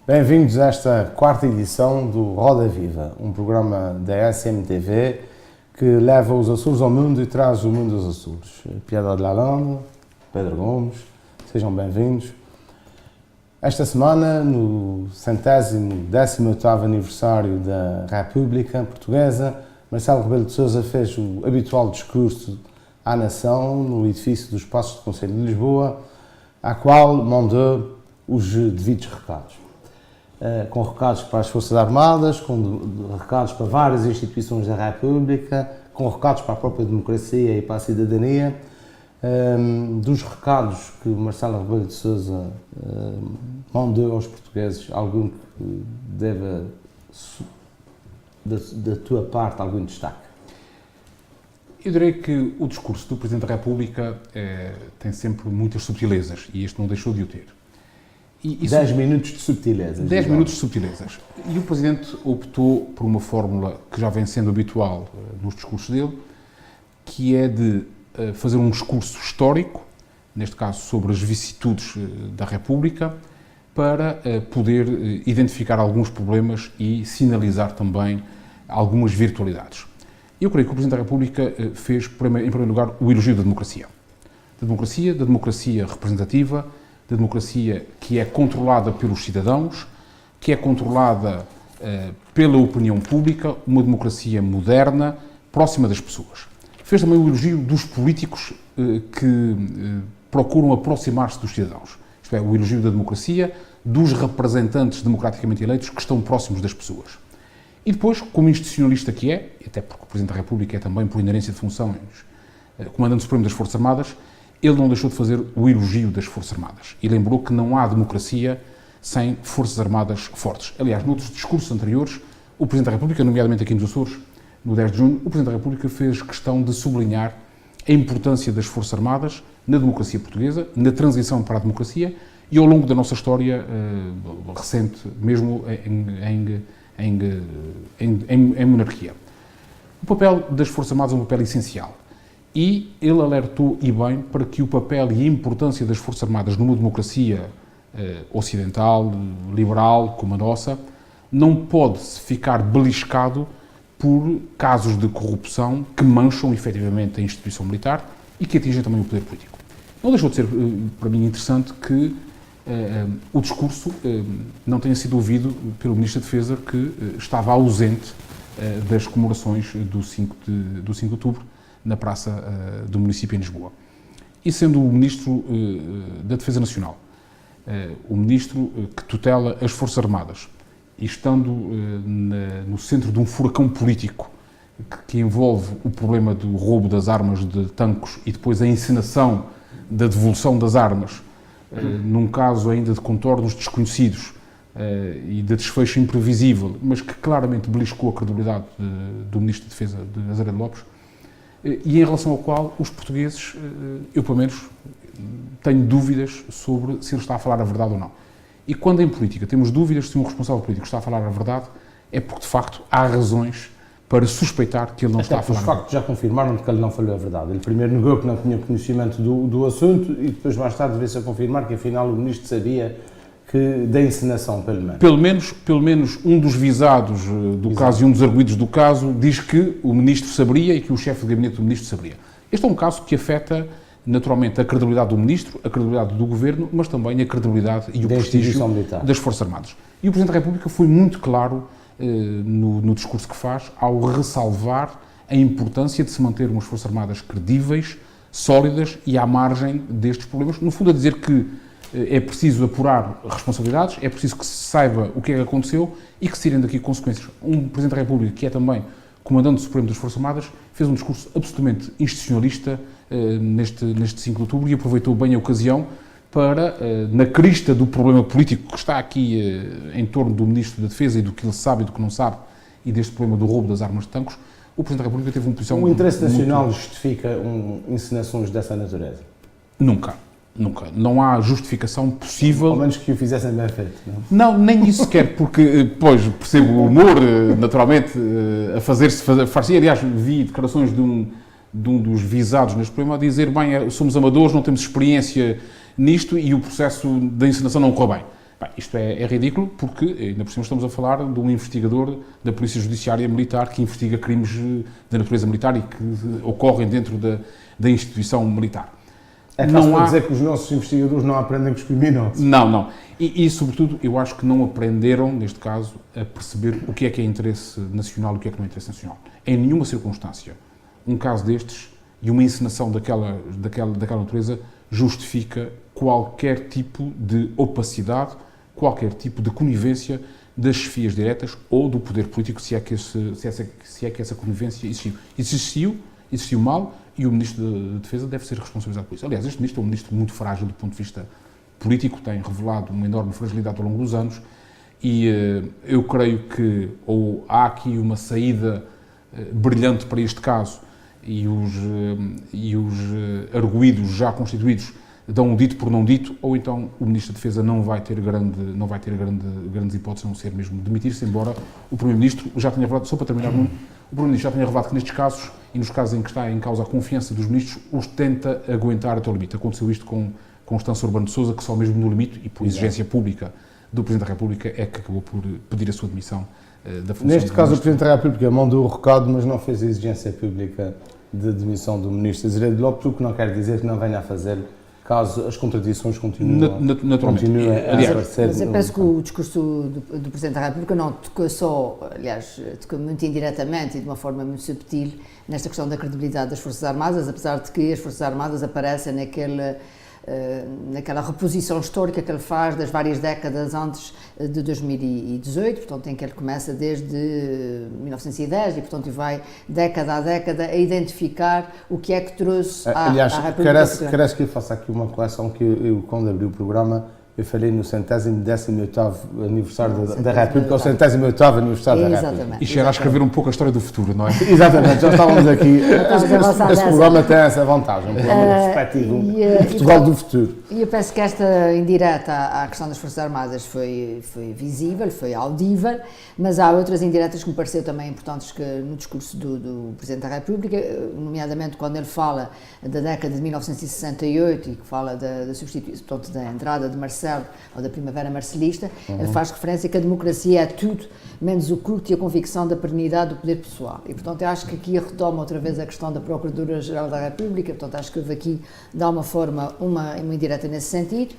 Bem-vindos a esta quarta edição do Roda Viva, um programa da SMTV que leva os Açores ao mundo e traz o mundo aos Açores. Piedade de Lalande, Pedro Gomes, sejam bem-vindos. Esta semana, no 118º aniversário da República Portuguesa, Marcelo Rebelo de Sousa fez o habitual discurso à nação no edifício dos Passos do Conselho de Lisboa, à qual mandou os devidos recados. Com recados para as Forças Armadas, com recados para várias instituições da República, com recados para a própria democracia e para a cidadania. Dos recados que Marcelo Rebelo de Sousa mandou aos portugueses, algum que deva, da tua parte, algum destaque? Eu direi que o discurso do Presidente da República tem sempre muitas subtilezas e este não deixou de o ter. 10 minutos de subtilezas. 10 minutos de subtilezas. E o Presidente optou por uma fórmula que já vem sendo habitual nos discursos dele, que é de fazer um discurso histórico, neste caso sobre as vicissitudes da República, para poder identificar alguns problemas e sinalizar também algumas virtualidades. Eu creio que o Presidente da República fez, em primeiro lugar, o elogio da democracia. Da democracia representativa, da democracia que é controlada pelos cidadãos, que é controlada pela opinião pública, uma democracia moderna, próxima das pessoas. Fez também o elogio dos políticos que procuram aproximar-se dos cidadãos. Isto é, o elogio da democracia, dos representantes democraticamente eleitos que estão próximos das pessoas. E depois, como institucionalista que é, até porque o Presidente da República é também, por inerência de funções, Comandante Supremo das Forças Armadas, ele não deixou de fazer o elogio das Forças Armadas e lembrou que não há democracia sem Forças Armadas fortes. Aliás, noutros discursos anteriores, o Presidente da República, nomeadamente aqui nos Açores, no 10 de junho, o Presidente da República fez questão de sublinhar a importância das Forças Armadas na democracia portuguesa, na transição para a democracia e ao longo da nossa história recente, mesmo em monarquia. O papel das Forças Armadas é um papel essencial. E ele alertou, e bem, para que o papel e a importância das Forças Armadas numa democracia ocidental, liberal, como a nossa, não pode ficar beliscado por casos de corrupção que mancham efetivamente a instituição militar e que atingem também o poder político. Não deixou de ser, para mim, interessante que o discurso não tenha sido ouvido pelo Ministro da Defesa, que estava ausente das comemorações do 5 de outubro, na praça do município em Lisboa. E sendo o Ministro da Defesa Nacional, o Ministro que tutela as Forças Armadas, e estando no centro de um furacão político que envolve o problema do roubo das armas de tanques e depois a encenação da devolução das armas, num caso ainda de contornos desconhecidos e de desfecho imprevisível, mas que claramente beliscou a credibilidade do Ministro da Defesa, de Azeredo Lopes, e em relação ao qual os portugueses, eu pelo menos, tenho dúvidas sobre se ele está a falar a verdade ou não. E quando em política temos dúvidas se um responsável político está a falar a verdade, é porque de facto há razões para suspeitar que ele não está a falar a verdade. Os factos já confirmaram que ele não falou a verdade. Ele primeiro negou que não tinha conhecimento do assunto e depois mais tarde veio-se a confirmar que afinal o Ministro sabia da encenação, pelo menos. Pelo menos um dos visados do caso e um dos arguidos do caso diz que o Ministro saberia e que o chefe de gabinete do Ministro saberia. Este é um caso que afeta naturalmente a credibilidade do Ministro, a credibilidade do Governo, mas também a credibilidade e o prestígio das Forças Armadas. E o Presidente da República foi muito claro no discurso que faz ao ressalvar a importância de se manter umas Forças Armadas credíveis, sólidas e à margem destes problemas. No fundo, a dizer que é preciso apurar responsabilidades, é preciso que se saiba o que é que aconteceu e que se tirem daqui consequências. Um Presidente da República, que é também Comandante Supremo das Forças Armadas, fez um discurso absolutamente institucionalista neste 5 de outubro e aproveitou bem a ocasião para, na crista do problema político que está aqui em torno do Ministro da Defesa e do que ele sabe e do que não sabe, e deste problema do roubo das armas de tanques, o Presidente da República teve uma posição... O interesse nacional justifica encenações dessa natureza? Nunca. Não há justificação possível... Ao menos que o fizessem bem feito, não? Não, nem isso sequer, porque, pois, percebo o humor, naturalmente, a fazer-se... Aliás, vi declarações de um dos visados neste problema a dizer, bem, somos amadores, não temos experiência nisto e o processo da encenação não correu bem. Bem, isto é ridículo porque, ainda por cima, estamos a falar de um investigador da Polícia Judiciária Militar que investiga crimes de natureza militar e que ocorrem dentro da instituição militar. É fácil para dizer que os nossos investigadores não aprendem com os criminosos. Não. E, sobretudo, eu acho que não aprenderam, neste caso, a perceber o que é interesse nacional e o que é que não é interesse nacional. Em nenhuma circunstância, um caso destes e uma encenação daquela natureza justifica qualquer tipo de opacidade, qualquer tipo de conivência das chefias diretas ou do poder político, se é que essa conivência existiu. Existiu mal e o Ministro da Defesa deve ser responsabilizado por isso. Aliás, este Ministro é um Ministro muito frágil do ponto de vista político, tem revelado uma enorme fragilidade ao longo dos anos e eu creio que ou há aqui uma saída brilhante para este caso e os arguídos já constituídos dão um dito por não dito, ou então o Ministro da Defesa não vai ter grandes hipóteses a não ser mesmo demitir-se, embora o Primeiro-Ministro já tenha revelado, só para terminar, o Primeiro-Ministro já tenha revelado que nestes casos, e nos casos em que está em causa a confiança dos ministros, os tenta aguentar até o limite. Aconteceu isto com Constância Urbano de Sousa, que só mesmo no limite, e por exigência pública do Presidente da República, é que acabou por pedir a sua demissão da função. Neste caso, o Presidente da República mandou o recado, mas não fez a exigência pública de demissão do Ministro Azeredo Lopes, o que não quer dizer que não venha a fazer caso as contradições continuem a aparecer. Mas eu penso que o discurso do Presidente da República não tocou só, aliás, tocou muito indiretamente e de uma forma muito subtil nesta questão da credibilidade das Forças Armadas, apesar de que as Forças Armadas aparecem naquela reposição histórica que ele faz das várias décadas antes de 2018, portanto, em que ele começa desde 1910 e, portanto, vai década a década a identificar o que é que trouxe Aliás, à República. Queres que eu faça aqui uma correção que eu quando abri o programa, eu falei no 118º aniversário da República, ou 118º aniversário da República. Isto era a escrever um pouco a história do futuro, não é? Exatamente, já estávamos aqui. Esse programa tem essa vantagem, um programa de perspectiva, Portugal do futuro. E eu penso que esta indireta à questão das Forças Armadas foi visível, foi audível, mas há outras indiretas que me pareceram também importantes que no discurso do Presidente da República, nomeadamente quando ele fala da década de 1968 e que fala da substituição, portanto, da entrada de Marcelo, ou da Primavera Marcelista, ele faz referência que a democracia é tudo menos o culto e a convicção da perenidade do poder pessoal. E, portanto, eu acho que aqui retoma outra vez a questão da Procuradora-Geral da República, portanto, acho que houve aqui, dá uma forma, uma indireta nesse sentido,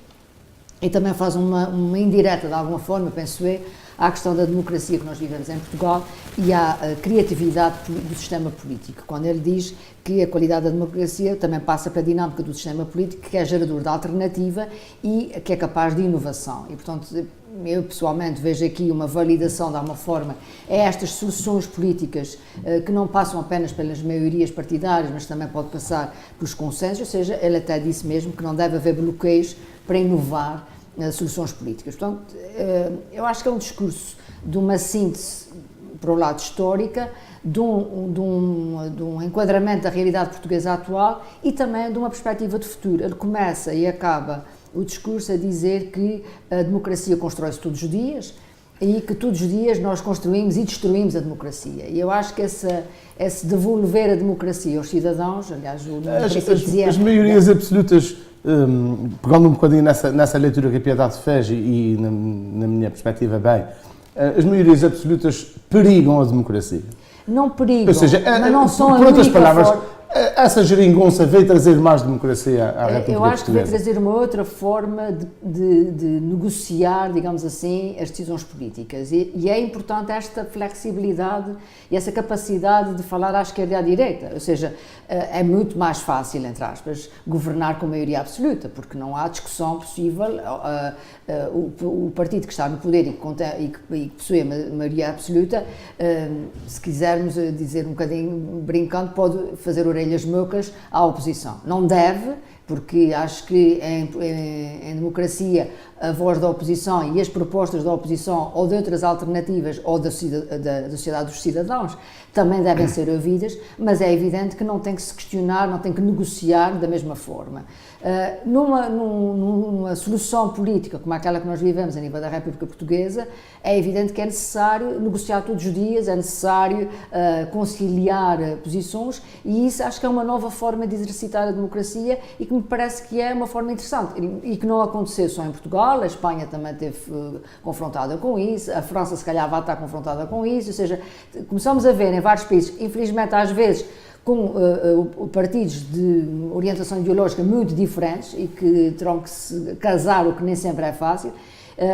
e também faz uma indireta, de alguma forma, penso eu, à questão da democracia que nós vivemos em Portugal e à criatividade do sistema político, quando ele diz que a qualidade da democracia também passa pela dinâmica do sistema político, que é gerador de alternativa e que é capaz de inovação. E, portanto, eu pessoalmente vejo aqui uma validação, de alguma forma, a estas soluções políticas que não passam apenas pelas maiorias partidárias, mas também pode passar pelos consensos, ou seja, ele até disse mesmo que não deve haver bloqueios para inovar soluções políticas. Portanto, eu acho que é um discurso de uma síntese, por um lado, histórica, de um enquadramento da realidade portuguesa atual e também de uma perspectiva de futuro. Ele começa e acaba o discurso a dizer que a democracia constrói-se todos os dias e que todos os dias nós construímos e destruímos a democracia. E eu acho que esse devolver a democracia aos cidadãos, aliás, as maiorias absolutas, pegando um bocadinho nessa leitura que a Piedade fez e na minha perspectiva, bem, as maiorias absolutas perigam a democracia. Não perigam, ou seja, mas não são por outras palavras, essa geringonça veio trazer mais democracia à República Portuguesa. Eu acho que veio trazer uma outra forma de negociar, digamos assim, as decisões políticas. E é importante esta flexibilidade e essa capacidade de falar à esquerda e à direita. Ou seja, é muito mais fácil, entre aspas, governar com maioria absoluta, porque não há discussão possível. O partido que está no poder e que possui a maioria absoluta, se quisermos dizer um bocadinho brincando, pode fazer orelhas mocas à oposição. Não deve, porque acho que em democracia a voz da oposição e as propostas da oposição ou de outras alternativas ou da sociedade dos cidadãos também devem ser ouvidas, mas é evidente que não tem que se questionar, não tem que negociar da mesma forma. Numa solução política como aquela que nós vivemos a nível da República Portuguesa, é evidente que é necessário negociar todos os dias, é necessário conciliar posições e isso acho que é uma nova forma de exercitar a democracia e que me parece que é uma forma interessante e que não aconteceu só em Portugal, a Espanha também esteve confrontada com isso, a França se calhar vai estar confrontada com isso, ou seja, começamos a ver em vários países, infelizmente às vezes com partidos de orientação ideológica muito diferentes e que terão que se casar, o que nem sempre é fácil,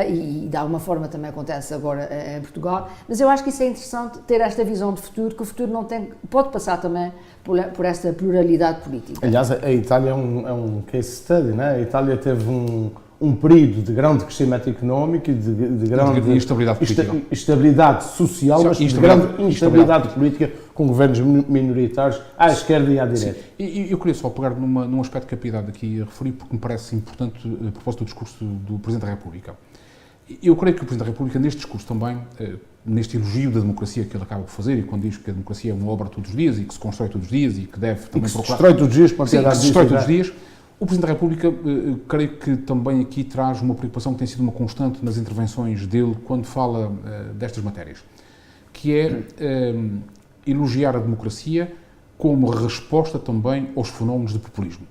e de alguma forma também acontece agora em Portugal, mas eu acho que isso é interessante, ter esta visão de futuro, que o futuro não tem, pode passar também por esta pluralidade política. Aliás, a Itália é um case study, não é? A Itália teve um período de grande crescimento económico e de grande instabilidade política. Estabilidade social, mas de grande instabilidade política, com governos minoritários à esquerda e à direita. E eu queria só pegar num aspecto que a Piedade aqui referiu, porque me parece importante a propósito do discurso do Presidente da República. Eu creio que o Presidente da República, neste discurso também, neste elogio da democracia que ele acaba por fazer, e quando diz que a democracia é uma obra todos os dias e que se constrói todos os dias e que deve também procurar... se destrói todos os dias, para sim, que se destrói todos os dias. O Presidente da República, creio que também aqui traz uma preocupação que tem sido uma constante nas intervenções dele quando fala destas matérias, que é elogiar a democracia como resposta também aos fenómenos de populismo.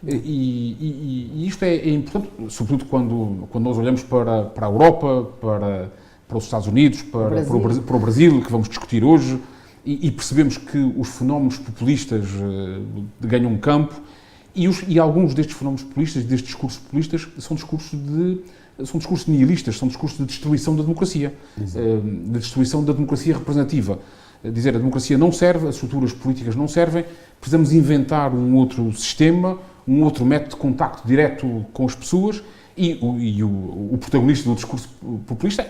E isto é importante, sobretudo quando nós olhamos para a Europa, para os Estados Unidos, para o Brasil, que vamos discutir hoje, e percebemos que os fenómenos populistas ganham campo, e alguns destes fenómenos populistas, destes discursos populistas, são discursos nihilistas, são discursos de destruição da democracia, de destruição da democracia representativa. Dizer, a democracia não serve, as estruturas políticas não servem, precisamos inventar um outro sistema, um outro método de contacto direto com as pessoas, e o protagonista do discurso populista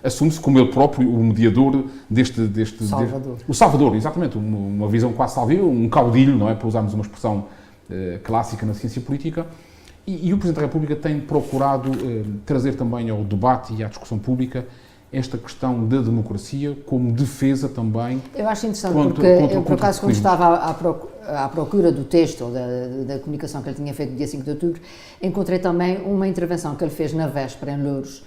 assume-se como ele próprio o mediador deste Salvador. O Salvador, exatamente, uma visão quase salvador, um caudilho, não é, para usarmos uma expressão clássica na ciência política, e o Presidente da República tem procurado trazer também ao debate e à discussão pública esta questão da democracia como defesa também. Eu acho interessante porque eu, por acaso, quando estava à procura do texto ou da comunicação que ele tinha feito no dia 5 de outubro, encontrei também uma intervenção que ele fez na véspera em Louros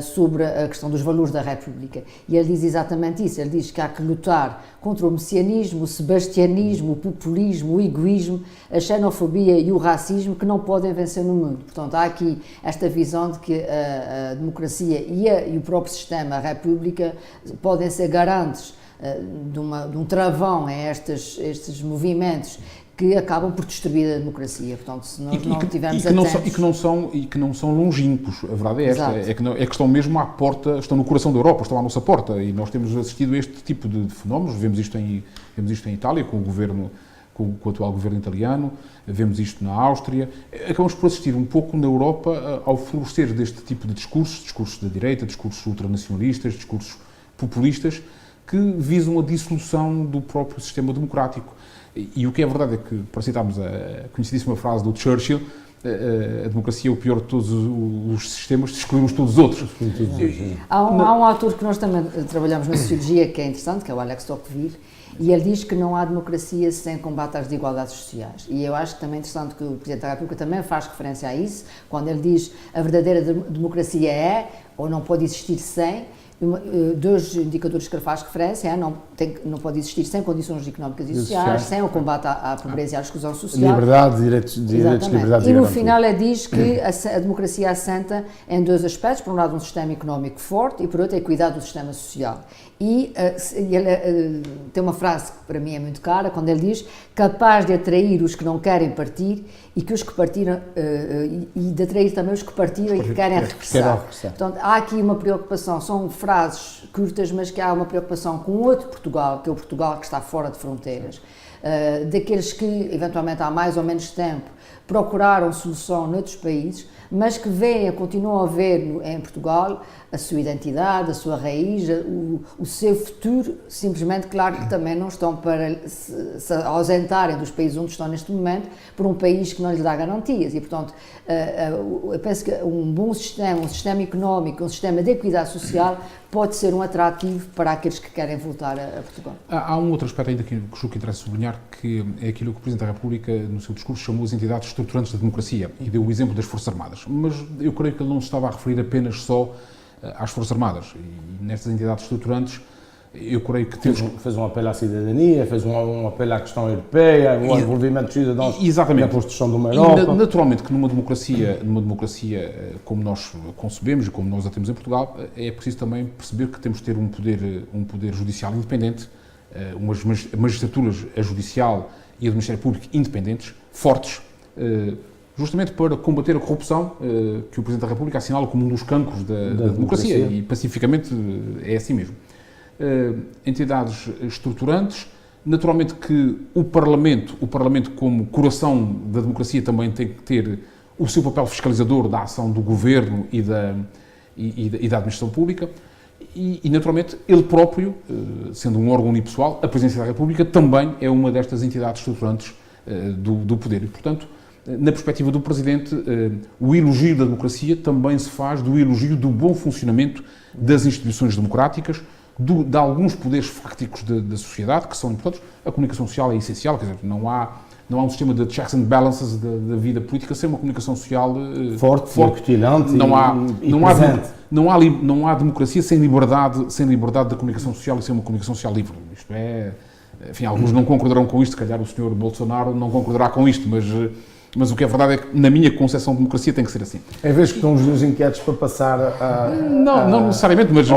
sobre a questão dos valores da República. E ele diz exatamente isso, ele diz que há que lutar contra o messianismo, o sebastianismo, o populismo, o egoísmo, a xenofobia e o racismo que não podem vencer no mundo. Portanto, há aqui esta visão de que a democracia e o próprio sistema, a República, podem ser garantes de um travão a estes movimentos que acabam por destruir a democracia. Portanto, se nós não tivermos atentos... E que não são longínquos, a verdade é esta, é que estão mesmo à porta, estão no coração da Europa, estão à nossa porta, e nós temos assistido a este tipo de fenómenos, vemos isto em Itália, com o atual governo italiano, vemos isto na Áustria, acabamos por assistir um pouco na Europa ao florescer deste tipo de discursos da direita, discursos ultranacionalistas, discursos populistas, que visam a dissolução do próprio sistema democrático. E o que é verdade é que, para citarmos a conhecidíssima frase do Churchill, a democracia é o pior de todos os sistemas, excluímos todos os outros. Há um autor que nós também trabalhamos na sociologia que é interessante, que é o Alex Tocqueville, e ele diz que não há democracia sem combate às desigualdades sociais. E eu acho que também é interessante que o Presidente da República também faz referência a isso, quando ele diz a verdadeira democracia é, ou não pode existir sem. Dois indicadores que ele faz referência não pode existir sem condições económicas e sociais, sem o combate à pobreza e à exclusão social. Liberdade, direitos, liberdade. E no final ele diz que a democracia assenta em dois aspectos, por um lado um sistema económico forte e por outro a equidade do sistema social. E ele tem uma frase que para mim é muito cara, quando ele diz capaz de atrair os que não querem partir e que os que partiram e de atrair também os que partiram e que querem regressar. Portanto, há aqui uma preocupação, são frases curtas, mas que há uma preocupação com outro Portugal, que é o Portugal que está fora de fronteiras, daqueles que eventualmente há mais ou menos tempo procuraram solução noutros países, mas que continuam a ver em Portugal a sua identidade, a sua raiz, o seu futuro, simplesmente, claro que também não estão para se ausentarem dos países onde estão neste momento, por um país que não lhes dá garantias. E, portanto, eu penso que um bom sistema, um sistema económico, um sistema de equidade social, pode ser um atrativo para aqueles que querem voltar a Portugal. Há um outro aspecto ainda que julgo que interessa sublinhar, que é aquilo que o Presidente da República, no seu discurso, chamou as entidades estruturantes da democracia, e deu o exemplo das Forças Armadas. Mas eu creio que ele não se estava a referir apenas só às Forças Armadas. E nestas entidades estruturantes Eu creio que temos... Fez um apelo à cidadania, fez um apelo à questão europeia, um envolvimento dos cidadãos na construção de uma Europa. E, naturalmente que numa democracia como nós concebemos e como nós a temos em Portugal, é preciso também perceber que temos de ter um poder judicial independente, umas magistraturas, a judicial e a do Ministério Público independentes, fortes, justamente para combater a corrupção que o Presidente da República assinala como um dos cancros da democracia, e pacificamente é assim mesmo. Entidades estruturantes, naturalmente que o Parlamento como coração da democracia também tem que ter o seu papel fiscalizador da ação do Governo e da administração pública e naturalmente ele próprio, sendo um órgão unipessoal, a Presidência da República também é uma destas entidades estruturantes do poder e, portanto, na perspectiva do Presidente, o elogio da democracia também se faz do elogio do bom funcionamento das instituições democráticas, de alguns poderes fácticos da sociedade, que são importantes. A comunicação social é essencial, quer dizer, não há um sistema de checks and balances da vida política sem uma comunicação social forte, cutilante não há democracia sem liberdade da comunicação social e sem uma comunicação social livre. Isto é, enfim, alguns não concordarão com isto, se calhar o Sr. Bolsonaro não concordará com isto, mas o que é verdade é que, na minha concepção, de democracia tem que ser assim. É vez que estão os dois inquietos para passar não necessariamente, mas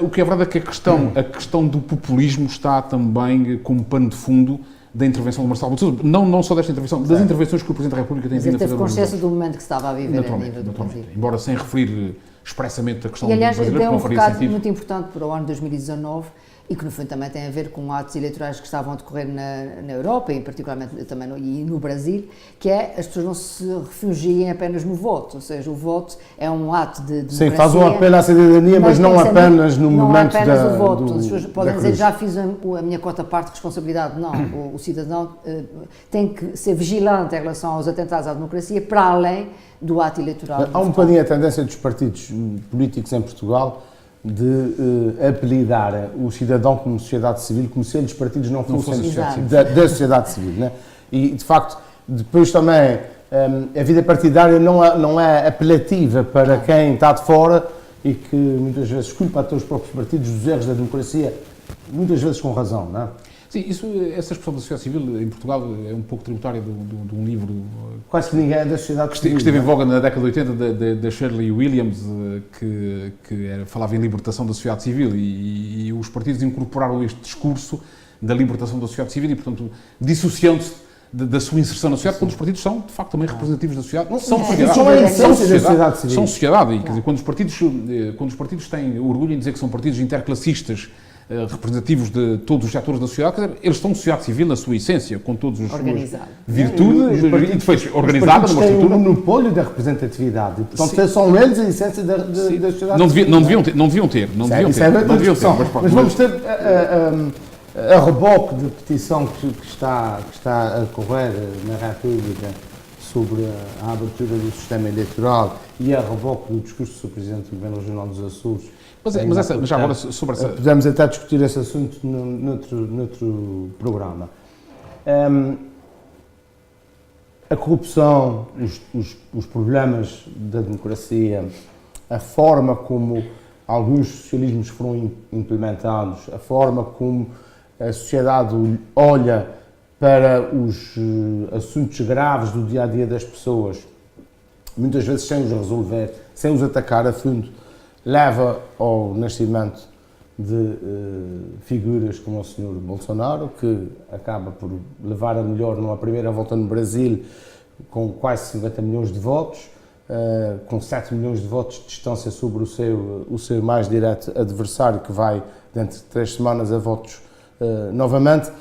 o que é verdade é que a questão do populismo está também como pano de fundo da intervenção de Marcelo Rebelo de Sousa, não só desta intervenção, das intervenções que o Presidente da República tem vindo a fazer. Mas ele teve consciência do momento que se estava a viver a nível do Brasil. Embora sem referir expressamente a questão do brasileiro, que não faria sentido. Um recado muito importante para o ano 2019, e que no fundo também tem a ver com atos eleitorais que estavam a decorrer na Europa e particularmente também no Brasil, que é as pessoas não se refugiem apenas no voto, ou seja, o voto é um ato de democracia. Sim, faz um apelo à cidadania, mas não apenas no momento da... Não é apenas o voto. As pessoas podem dizer, já fiz a minha cota parte de responsabilidade. Não, o cidadão tem que ser vigilante em relação aos atentados à democracia, para além do ato eleitoral. Há um bocadinho a tendência dos partidos políticos em Portugal de apelidar o cidadão como sociedade civil, como se os partidos não fossem da sociedade civil, né? E, de facto, depois também a vida partidária não é apelativa para quem está de fora e que muitas vezes culpa até os próprios partidos dos erros da democracia, muitas vezes com razão, não é? Sim, essa expressão da sociedade civil em Portugal é um pouco tributária de um livro... Quase que ninguém é da sociedade civil. Que esteve em voga na década de 80, da Shirley Williams, que falava em libertação da sociedade civil e os partidos incorporaram este discurso da libertação da sociedade civil e, portanto, dissociando-se da sua inserção na sociedade, quando os partidos são, de facto, também representativos da sociedade. São sociedade. E, quer dizer, quando os partidos têm orgulho em dizer que são partidos interclassistas, representativos de todos os setores da sociedade, quer dizer, eles estão sociedade civil na sua essência, com todas as suas virtudes e defeitos, organizadas. Os partidos têm um monopólio da representatividade, portanto, são eles a essência da sociedade civil. Não deviam ter. Mas vamos ter a reboque da petição que está a correr na República sobre a abertura do sistema eleitoral e a reboque do discurso do Presidente do Governo Regional dos Açores. Mas já agora sobre essa... Podemos até discutir esse assunto noutro programa. A corrupção, os problemas da democracia, a forma como alguns socialismos foram implementados, a forma como a sociedade olha para os assuntos graves do dia-a-dia das pessoas, muitas vezes sem os resolver, sem os atacar a fundo, leva ao nascimento de figuras como o Sr. Bolsonaro, que acaba por levar a melhor numa primeira volta no Brasil com quase 50 milhões de votos, com 7 milhões de votos de distância sobre o seu mais direto adversário, que vai, dentro de 3 semanas, a votos novamente.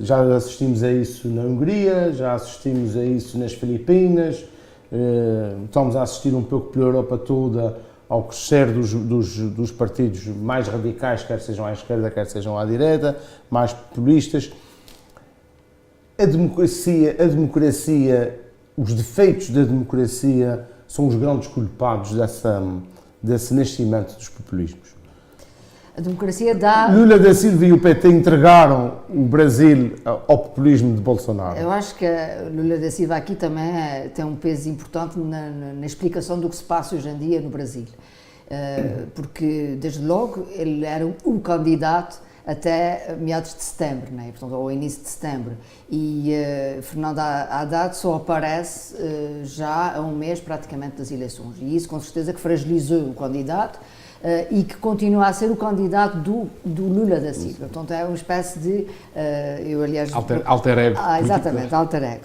Já assistimos a isso na Hungria, já assistimos a isso nas Filipinas, estamos a assistir um pouco pela Europa toda ao crescer dos partidos mais radicais, quer sejam à esquerda, quer sejam à direita, mais populistas. A democracia, os defeitos da democracia são os grandes culpados desse nascimento dos populismos. A democracia dá... Lula da Silva e o PT entregaram o Brasil ao populismo de Bolsonaro. Eu acho que Lula da Silva aqui também tem um peso importante na explicação do que se passa hoje em dia no Brasil. porque desde logo ele era o candidato até meados de setembro, né? Portanto, ao início de setembro. E Fernando Haddad só aparece já a um mês praticamente das eleições. E isso com certeza que fragilizou o candidato e que continua a ser o candidato do Lula da Silva. Portanto, é uma espécie de... eu, aliás... Alter ego. Exatamente, alter ego.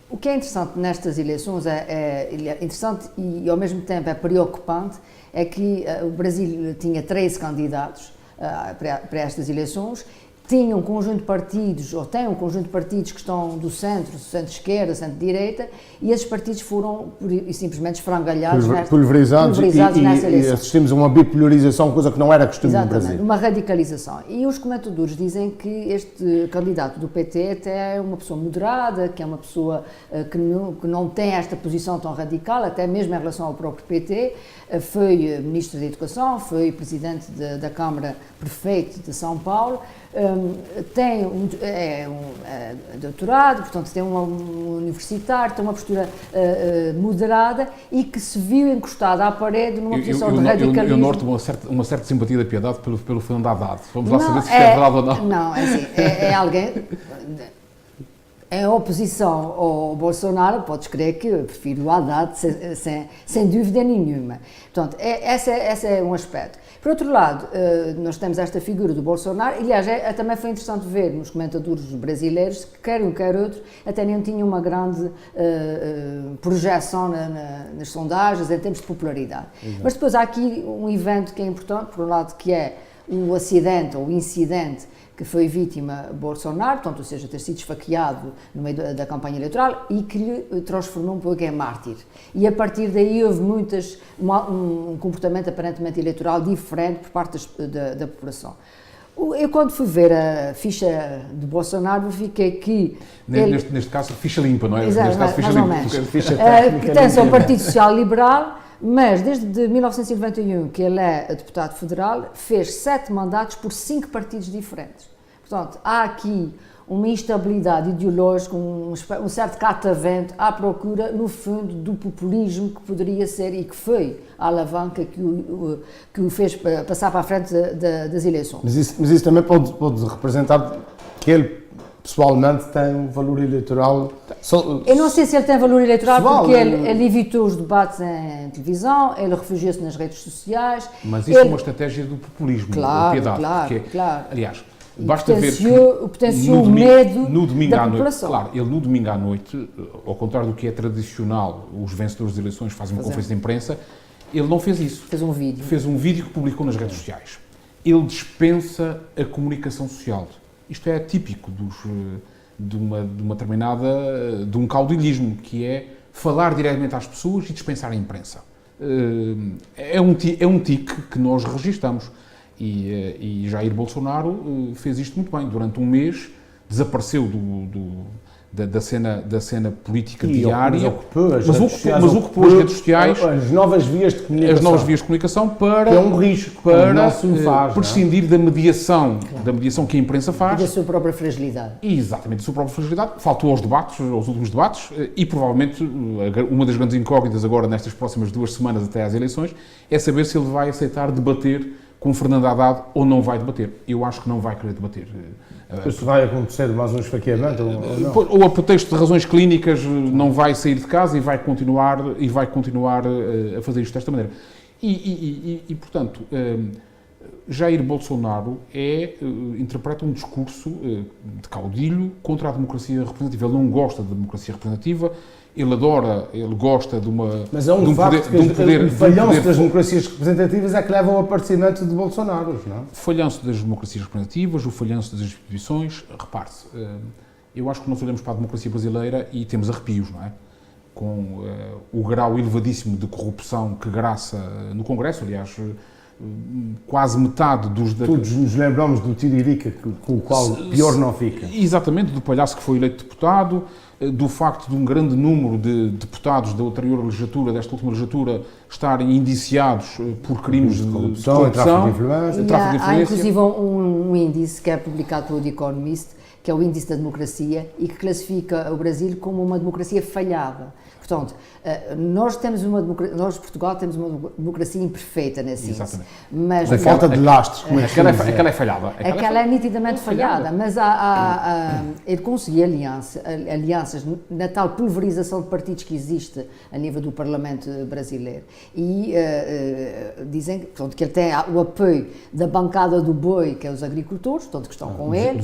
O que é interessante nestas eleições, é interessante e ao mesmo tempo é preocupante, é que o Brasil tinha 13 candidatos para estas eleições, tinha um conjunto de partidos, ou tem um conjunto de partidos que estão do centro-esquerda, centro-direita, e esses partidos foram simplesmente esfrangalhados, pulverizados nessa eleição. E assistimos a uma bipolarização, coisa que não era costume no Brasil. Uma radicalização. E os comentadores dizem que este candidato do PT até é uma pessoa moderada, que é uma pessoa que não tem esta posição tão radical, até mesmo em relação ao próprio PT, foi ministro da Educação, foi presidente da Câmara Prefeito de São Paulo, tem doutorado, portanto tem um universitário, tem uma postura moderada e que se viu encostada à parede numa posição de radicalismo. Eu noto uma certa simpatia da piedade pelo Fernando Haddad. Vamos lá saber se isto é verdade ou não. Não, é assim, é alguém... Em oposição ao Bolsonaro, podes crer que eu prefiro o Haddad sem dúvida nenhuma. Portanto, esse é um aspecto. Por outro lado, nós temos esta figura do Bolsonaro, e aliás, também foi interessante ver nos comentadores brasileiros que quer um, quer outro, até nem tinham uma grande projeção nas sondagens em termos de popularidade. Exato. Mas depois há aqui um evento que é importante, por um lado, que é o acidente ou o incidente que foi vítima Bolsonaro, portanto, ou seja, ter sido esfaqueado no meio da campanha eleitoral e que lhe transformou um pouco em mártir. E a partir daí houve um comportamento aparentemente eleitoral diferente por parte da população. Eu, quando fui ver a ficha de Bolsonaro, fiquei que... Neste caso, ficha limpa, não é? Exato, neste caso, ficha limpa. Pertence ao Partido Social Liberal, mas desde 1991 que ele é deputado federal, fez 7 mandatos por 5 partidos diferentes. Portanto, há aqui uma instabilidade ideológica, um certo catavento à procura, no fundo, do populismo que poderia ser e que foi a alavanca que o fez passar para a frente das eleições. Mas isso também pode representar que ele pessoalmente tem um valor eleitoral... Eu não sei se ele tem valor eleitoral porque ele evitou os debates em televisão, ele refugiou-se nas redes sociais... Mas isso é uma estratégia do populismo, claro, piedade. Claro, porque, claro. Aliás, basta ver que potenciou o medo da população. Claro, ele no domingo à noite, ao contrário do que é tradicional, os vencedores das eleições fazem uma conferência de imprensa, ele não fez isso. Fez um vídeo. Fez um vídeo que publicou nas redes sociais. Ele dispensa a comunicação social. Isto é típico de um caudilismo, que é falar diretamente às pessoas e dispensar a imprensa. É um tique que nós registramos. E Jair Bolsonaro fez isto muito bem. Durante um mês desapareceu da cena política diária, mas ocupou as redes sociais, as novas vias de comunicação, para, que é um risco para prescindir da mediação que a imprensa faz. E da sua própria fragilidade. Exatamente, da sua própria fragilidade. Faltou aos últimos debates, e provavelmente uma das grandes incógnitas agora nestas próximas 2 semanas até às eleições é saber se ele vai aceitar debater com Fernando Haddad ou não vai debater. Eu acho que não vai querer debater. Isso vai acontecer mais um esfaqueamento ou não? Ou a pretexto de razões clínicas não vai sair de casa e vai continuar a fazer isto desta maneira. E portanto, Jair Bolsonaro interpreta um discurso de caudilho contra a democracia representativa. Ele não gosta da democracia representativa. Ele gosta de uma... Mas é um facto que o falhanço das democracias representativas é que leva ao aparecimento de Bolsonaro, não é? O falhanço das democracias representativas, o falhanço das instituições, repare-se, eu acho que nós olhamos para a democracia brasileira e temos arrepios, não é? Com o grau elevadíssimo de corrupção que graça no Congresso, aliás, quase metade Todos nos lembramos do Tiririca, com o qual pior não fica. Exatamente, do palhaço que foi eleito deputado, do facto de um grande número de deputados da anterior legislatura, desta última legislatura, estarem indiciados por crimes de corrupção, tráfico de influência. Há inclusive um índice que é publicado pelo The Economist, que é o índice da democracia, e que classifica o Brasil como uma democracia falhada. Portanto, nós, Portugal, temos uma democracia imperfeita nesse índice. Mas a falta de lastros, como aquela é falhada. Aquela é nitidamente falhada, mas ele conseguiu alianças na tal pulverização de partidos que existe a nível do Parlamento brasileiro. E dizem portanto, que ele tem o apoio da bancada do boi, que é os agricultores, portanto, que estão com ele,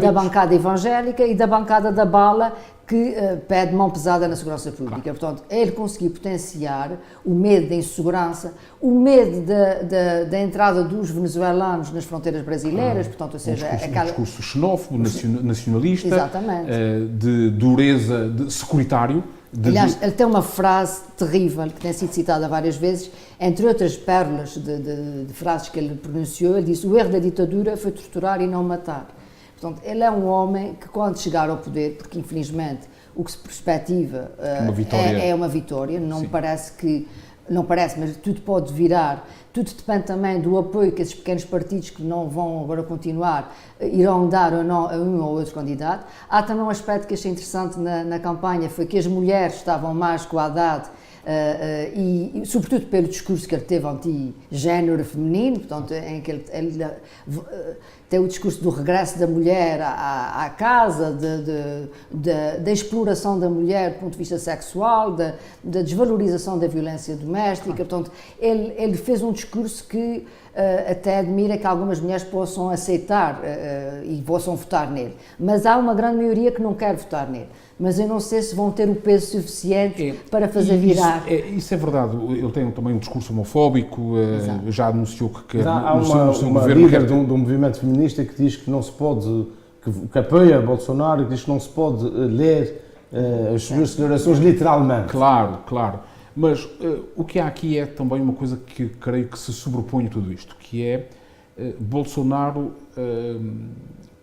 da bancada evangélica e da bancada da bala, que pede mão pesada na segurança pública. Claro. Portanto, ele conseguiu potenciar o medo da insegurança, o medo da entrada dos venezuelanos nas fronteiras brasileiras, portanto, ou seja... Um discurso xenófobo, nacionalista, de dureza, securitário. Aliás, ele tem uma frase terrível, que tem sido citada várias vezes, entre outras pérolas de frases que ele pronunciou, ele disse: o erro da ditadura foi torturar e não matar. Portanto, ele é um homem que, quando chegar ao poder, porque infelizmente o que se perspectiva é uma vitória, não parece, mas tudo pode virar, tudo depende também do apoio que esses pequenos partidos que não vão agora continuar irão dar ou não a um ou outro candidato. Há também um aspecto que achei interessante na campanha, foi que as mulheres estavam mais com a Haddad, e sobretudo pelo discurso que ele teve anti-género feminino, portanto, em que ele tem o discurso do regresso da mulher à casa, da exploração da mulher do ponto de vista sexual, da desvalorização da violência doméstica. Portanto, ele fez um discurso que até admira que algumas mulheres possam aceitar e possam votar nele. Mas há uma grande maioria que não quer votar nele. Mas eu não sei se vão ter o peso suficiente para fazer virar. Isso é verdade. Ele tem também um discurso homofóbico, já anunciou que há uma líder de um movimento feminista que diz que não se pode, que apoia Bolsonaro, e que diz que não se pode ler as suas declarações literalmente. Claro. Mas o que há aqui é também uma coisa que creio que se sobrepõe a tudo isto, que é Bolsonaro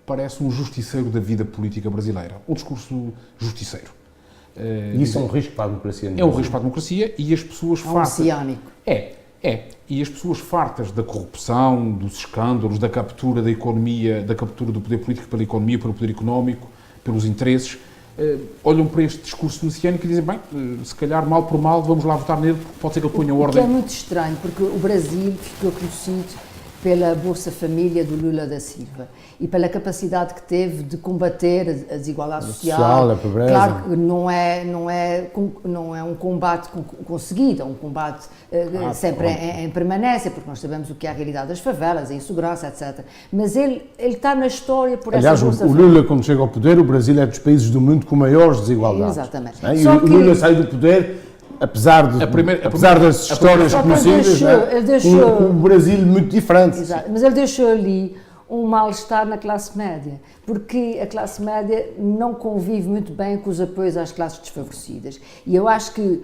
parece um justiceiro da vida política brasileira. Um discurso justiceiro. E isso é um risco para a democracia. É um risco para a democracia e as pessoas fartas... oceânico. E as pessoas fartas da corrupção, dos escândalos, da captura da economia, da captura do poder político pela economia, pelo poder económico, pelos interesses, olham para este discurso messiânico e dizem, bem, se calhar mal por mal vamos lá votar nele, porque pode ser que ele ponha ordem. O que é muito estranho, porque o Brasil ficou conhecido pela Bolsa Família do Lula da Silva e pela capacidade que teve de combater a desigualdade social. A pobreza. Claro que não é um combate conseguido, é um combate sempre em permanência, porque nós sabemos o que é a realidade das favelas, a insegurança, etc. Mas ele está na história por essa Bolsa Família. O Lula, quando chega ao poder, o Brasil é dos países do mundo com maiores desigualdades. Exatamente. E o Lula sai do poder... Apesar das histórias conhecidas, ele deixou um Brasil muito diferente. Exato, mas ele deixou ali um mal-estar na classe média, porque a classe média não convive muito bem com os apoios às classes desfavorecidas. E eu acho que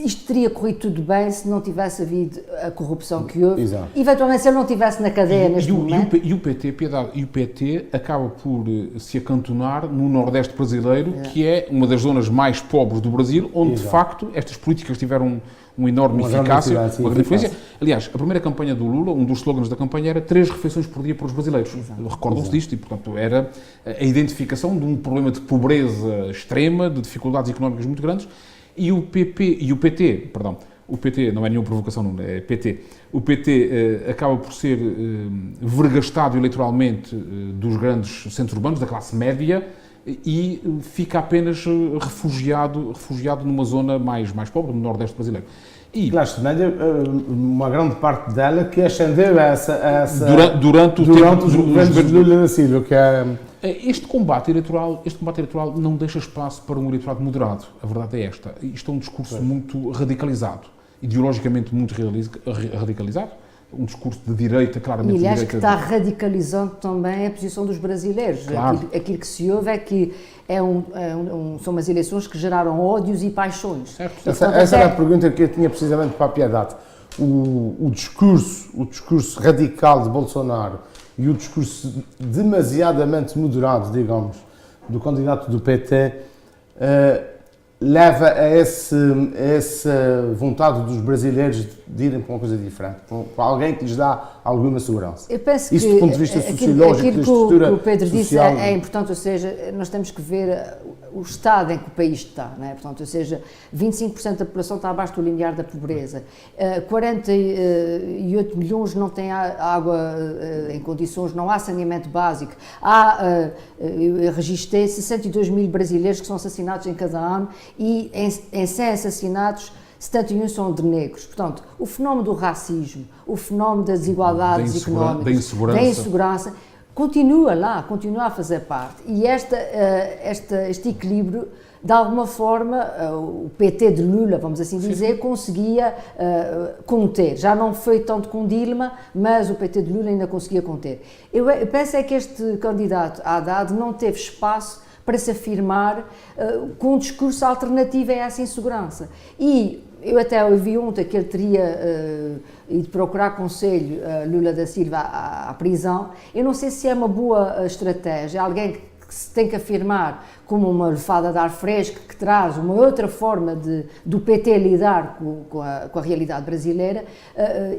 isto teria corrido tudo bem se não tivesse havido a corrupção que houve. Exato. Eventualmente, se ele não estivesse na cadeia neste momento... E o PT acaba por se acantonar no Nordeste brasileiro, que é uma das zonas mais pobres do Brasil, onde, de facto, estas políticas tiveram uma enorme eficácia, uma grande influência. Aliás, a primeira campanha do Lula, um dos slogans da campanha era 3 refeições por dia para os brasileiros. Recordam-se disto e, portanto, era a identificação de um problema de pobreza extrema, de dificuldades económicas muito grandes, e o PT, não é nenhuma provocação, não, é PT. O PT acaba por ser vergastado eleitoralmente dos grandes centros urbanos, da classe média, e fica apenas refugiado numa zona mais pobre, no Nordeste brasileiro. E classe média, uma grande parte dela que ascendeu a essa durante os governos de Lula da Silva, que é... Este combate eleitoral não deixa espaço para um eleitorado moderado, a verdade é esta. Isto é um discurso muito radicalizado, ideologicamente muito radicalizado, um discurso de direita, claramente de direita. E aliás, que está radicalizando também a posição dos brasileiros. Claro. Aquilo que se ouve é que são umas eleições que geraram ódios e paixões. Essa era a pergunta que eu tinha precisamente para a Piedade. O discurso radical de Bolsonaro e o discurso demasiadamente moderado, digamos, do candidato do PT, leva a essa vontade dos brasileiros de irem para uma coisa diferente, para alguém que lhes dá alguma segurança. Eu penso isso que do ponto de vista sociológico, aquilo que o Pedro disse é importante, ou seja, nós temos que ver o estado em que o país está, não é? Portanto, ou seja, 25% da população está abaixo do limiar da pobreza, 48 milhões não têm água em condições, não há saneamento básico, eu registrei 62 mil brasileiros que são assassinados em cada ano e em 100 assassinados, 71 são de negros. Portanto, o fenómeno do racismo, o fenómeno das desigualdades económicas, da insegurança, continua lá, continua a fazer parte. E este equilíbrio, de alguma forma, o PT de Lula, vamos assim dizer, conseguia conter. Já não foi tanto com Dilma, mas o PT de Lula ainda conseguia conter. Eu penso é que este candidato Haddad não teve espaço para se afirmar com um discurso alternativo a essa insegurança. E eu até ouvi ontem que ele teria ido procurar conselho Lula da Silva à prisão. Eu não sei se é uma boa estratégia, alguém que se tem que afirmar como uma lefada de ar fresco, que traz uma outra forma do PT lidar com a realidade brasileira,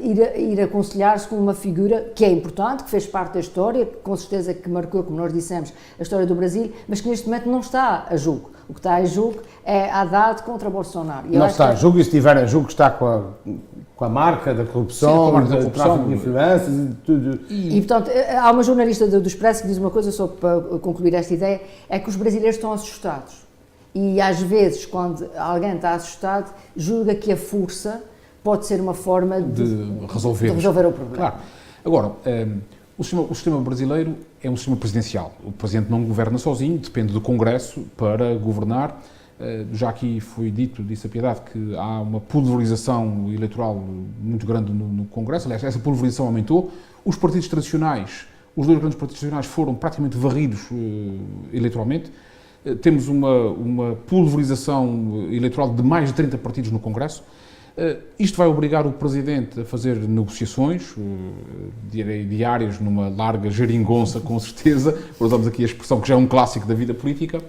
ir aconselhar-se com uma figura que é importante, que fez parte da história, com certeza que marcou, como nós dissemos, a história do Brasil, mas que neste momento não está a julgo. O que está a julgo é Haddad contra Bolsonaro. Não está a julgo, e se estiver a julgo está com a marca da corrupção, do tráfico de influências e tudo. E, portanto, há uma jornalista do Expresso que diz uma coisa, só para concluir esta ideia, é que os brasileiros estão assustados. E às vezes, quando alguém está assustado, julga que a força pode ser uma forma de resolver o problema. Claro. Agora, o sistema brasileiro é um sistema presidencial. O Presidente não governa sozinho, depende do Congresso para governar. Já aqui foi disse a Piedade que há uma pulverização eleitoral muito grande no Congresso. Aliás, essa pulverização aumentou. Os partidos tradicionais, os dois grandes partidos tradicionais foram praticamente varridos eleitoralmente. Temos uma pulverização eleitoral de mais de 30 partidos no Congresso. Isto vai obrigar o Presidente a fazer negociações diárias numa larga geringonça, com certeza. Usamos aqui a expressão que já é um clássico da vida política.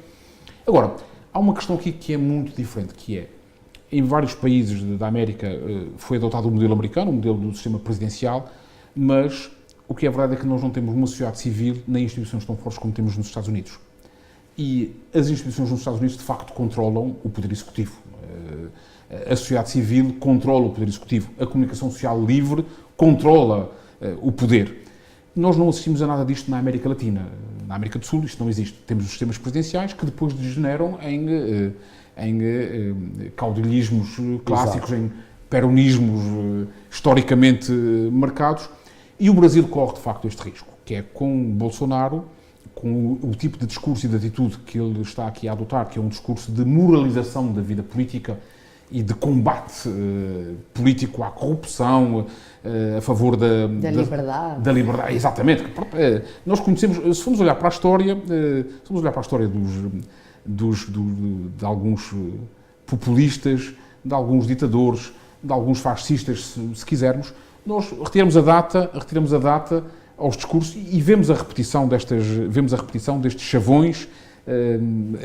Agora, há uma questão aqui que é muito diferente, que é, em vários países da América foi adotado o modelo americano, o modelo do sistema presidencial, mas o que é verdade é que nós não temos uma sociedade civil nem instituições tão fortes como temos nos Estados Unidos. E as instituições nos Estados Unidos, de facto, controlam o poder executivo. A sociedade civil controla o poder executivo. A comunicação social livre controla o poder. Nós não assistimos a nada disto na América Latina. Na América do Sul isto não existe. Temos os sistemas presidenciais que depois degeneram em caudilhismos clássicos, exato, em peronismos historicamente marcados. E o Brasil corre, de facto, este risco, que é com Bolsonaro, com o tipo de discurso e de atitude que ele está aqui a adotar, que é um discurso de moralização da vida política e de político à corrupção, a favor da liberdade. Exatamente. Nós conhecemos, se formos olhar para a história, de alguns populistas, de alguns ditadores, de alguns fascistas, se quisermos, nós retiramos a data aos discursos e vemos a repetição destes chavões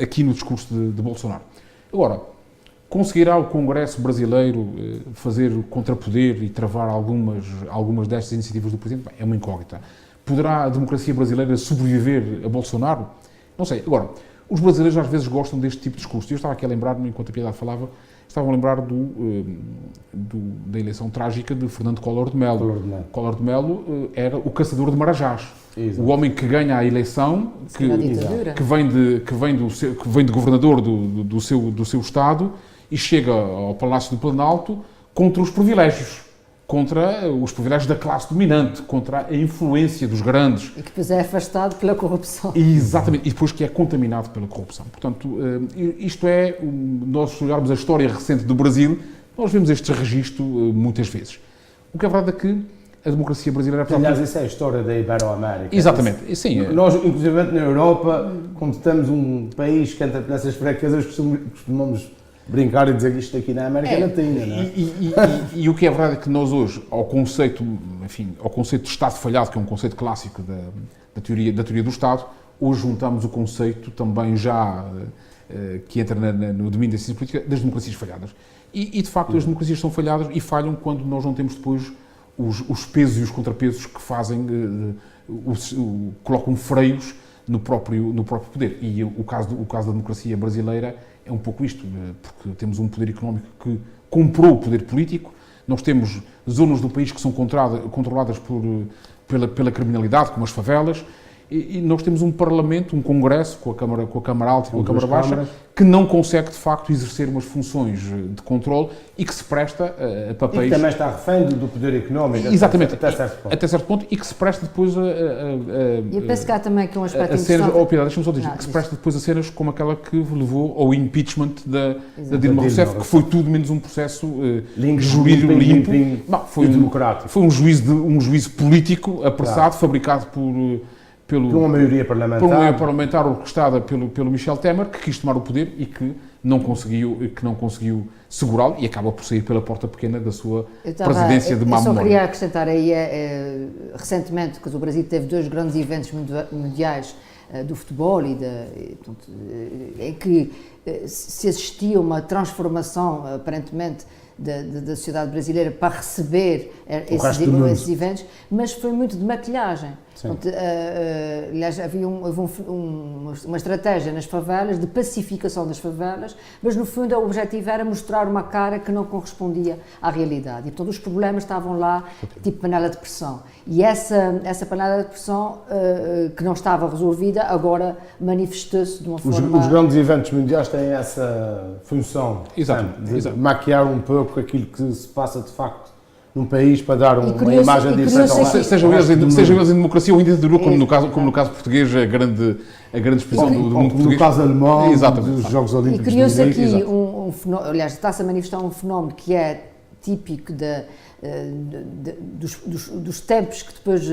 aqui no discurso de Bolsonaro. Agora, conseguirá o Congresso brasileiro fazer contrapoder e travar algumas destas iniciativas do Presidente? Bem, é uma incógnita. Poderá a democracia brasileira sobreviver a Bolsonaro? Não sei. Agora, os brasileiros às vezes gostam deste tipo de discurso. Eu estava aqui a lembrar-me, enquanto a Piedade falava, estava a lembrar da eleição trágica de Fernando Collor de Mello. Collor de Mello era o caçador de marajás. Exato. O homem que ganha a eleição, que vem de governador do seu estado e chega ao Palácio do Planalto contra os privilégios da classe dominante, contra a influência dos grandes. E que depois é afastado pela corrupção. Exatamente, e depois que é contaminado pela corrupção. Portanto, isto é, nós olharmos a história recente do Brasil, nós vemos este registro muitas vezes. O que é verdade é que a democracia brasileira... Aliás, isso é a história da Ibero-América. Exatamente, sim. Nós, inclusive na Europa, quando estamos um país que entra nessas fraquezas, costumamos brincar e dizer que isto aqui na América Latina, não é? E o que é verdade é que nós hoje, ao conceito de Estado falhado, que é um conceito clássico da teoria do Estado, hoje juntamos o conceito também já que entra no domínio da ciência política das democracias falhadas. E de facto as democracias são falhadas e falham quando nós não temos depois os pesos e os contrapesos que fazem, colocam freios no próprio poder. E o caso da democracia brasileira é um pouco isto, porque temos um poder económico que comprou o poder político, nós temos zonas do país que são controladas pela criminalidade, como as favelas, e nós temos um Parlamento, um Congresso, com a Câmara Alta e com a Câmara Baixa, que não consegue, de facto, exercer umas funções de controle e que se presta a papéis... E que também está refém do poder económico. Exatamente, até certo ponto. E que se presta depois eu penso que há também aqui um aspecto interessante... Deixa-me só dizer, que se presta depois a cenas como aquela que levou ao impeachment da Dilma Rousseff, que foi tudo menos um processo jurídico limpo. Não, foi democrático. Foi um juízo político, apressado, fabricado por uma maioria parlamentar orquestrada pelo Michel Temer, que quis tomar o poder e que não conseguiu segurá-lo e acaba por sair pela porta pequena da sua presidência de má memória. Eu só queria acrescentar aí, recentemente, que o Brasil teve 2 grandes eventos mundiais do futebol em que se assistia a uma transformação, aparentemente, da sociedade brasileira para receber esses eventos, mas foi muito de maquilhagem. Aliás, havia uma estratégia nas favelas, de pacificação das favelas, mas no fundo o objetivo era mostrar uma cara que não correspondia à realidade. E, portanto, os problemas estavam lá, tipo panela de pressão. E essa panela de pressão, que não estava resolvida, agora manifestou-se de uma forma... Os grandes eventos mundiais têm essa função, de maquiar um pouco aquilo que se passa de facto num país para dar uma imagem diferente. Sejam eles em democracia ou em ditadura, como no caso português, a grande expressão do mundo português. No caso alemão, dos Jogos Olímpicos. E criou-se aqui aliás, está-se a manifestar um fenómeno que é típico dos tempos que depois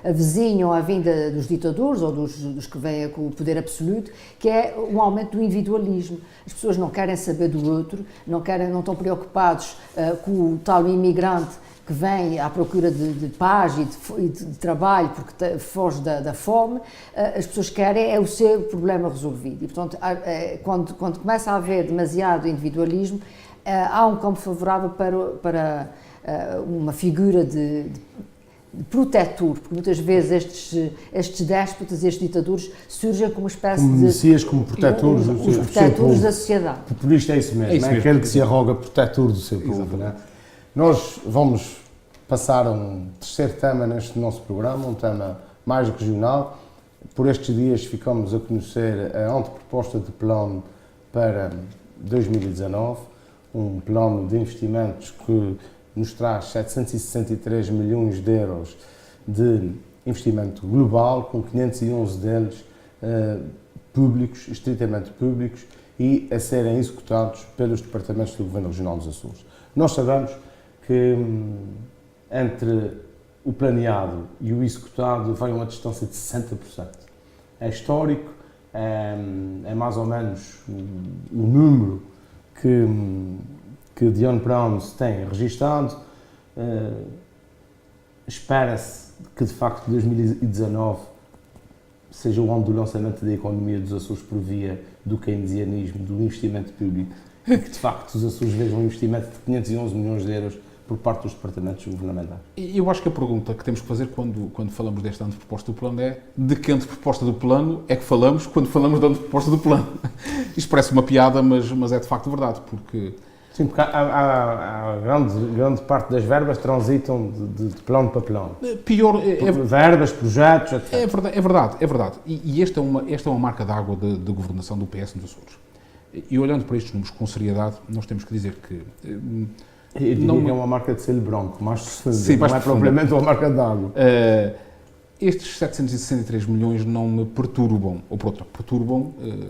avizinham a vinda dos ditadores ou dos que vêm com o poder absoluto, que é um aumento do individualismo. As pessoas não querem saber do outro, não estão preocupados com o tal imigrante que vem à procura de paz e de trabalho porque foge da fome. As pessoas querem o seu problema resolvido. E, portanto, quando começa a haver demasiado individualismo, há um campo favorável para uma figura de protetor, porque muitas vezes estes déspotas e estes ditadores surgem como uma espécie como messias, como protetores, os protetores da sociedade. O populista é isso mesmo, é aquele que se arroga protetor do seu povo. Não é? Nós vamos passar a um terceiro tema neste nosso programa, um tema mais regional. Por estes dias ficamos a conhecer a anteproposta de plano para 2019, um plano de investimentos que nos traz 763 milhões de euros de investimento global, com 511 deles públicos, estritamente públicos, e a serem executados pelos departamentos do Governo Regional dos Açores. Nós sabemos que entre o planeado e o executado vai uma distância de 60%. É histórico, é mais ou menos o número que Dion Browns tem registado. Espera-se que, de facto, 2019 seja o ano do lançamento da economia dos Açores por via do keynesianismo, do investimento público, e que, de facto, os Açores vejam um investimento de 511 milhões de euros por parte dos departamentos governamentais. Eu acho que a pergunta que temos que fazer quando falamos desta anteproposta do plano é de que anteproposta do plano é que falamos quando falamos da anteproposta do plano. Isto parece uma piada, mas é de facto verdade, porque... Sim, porque a grande parte das verbas transitam de plano para plano. Pior... verbas, projetos, etc. É verdade. E esta é uma marca d'água de governação do PS nos Açores. E olhando para estes números com seriedade, nós temos que dizer que... Eu diria que é uma marca de selo branco, mas não é propriamente uma marca d'água. Estes 763 milhões não me perturbam, ou por outra,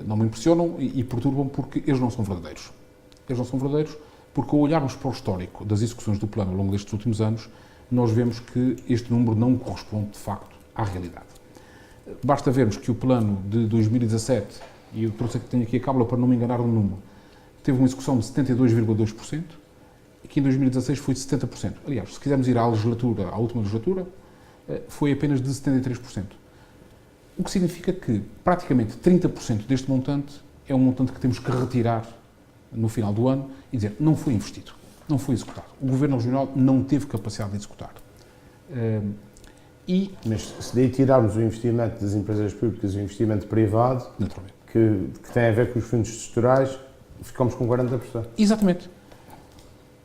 não me impressionam e perturbam porque eles não são verdadeiros. Eles não são verdadeiros porque, ao olharmos para o histórico das execuções do plano ao longo destes últimos anos, nós vemos que este número não corresponde, de facto, à realidade. Basta vermos que o plano de 2017, e eu trouxe que tenho aqui a cábula para não me enganar no número, teve uma execução de 72,2%, e que em 2016 foi de 70%. Aliás, se quisermos ir à última legislatura, foi apenas de 73%. O que significa que praticamente 30% deste montante é um montante que temos que retirar no final do ano e dizer, não foi investido, não foi executado. O Governo Regional não teve capacidade de executar. Mas se daí tirarmos o investimento das empresas públicas e o investimento privado, naturalmente, que tem a ver com os fundos estruturais, ficamos com 40%. Exatamente.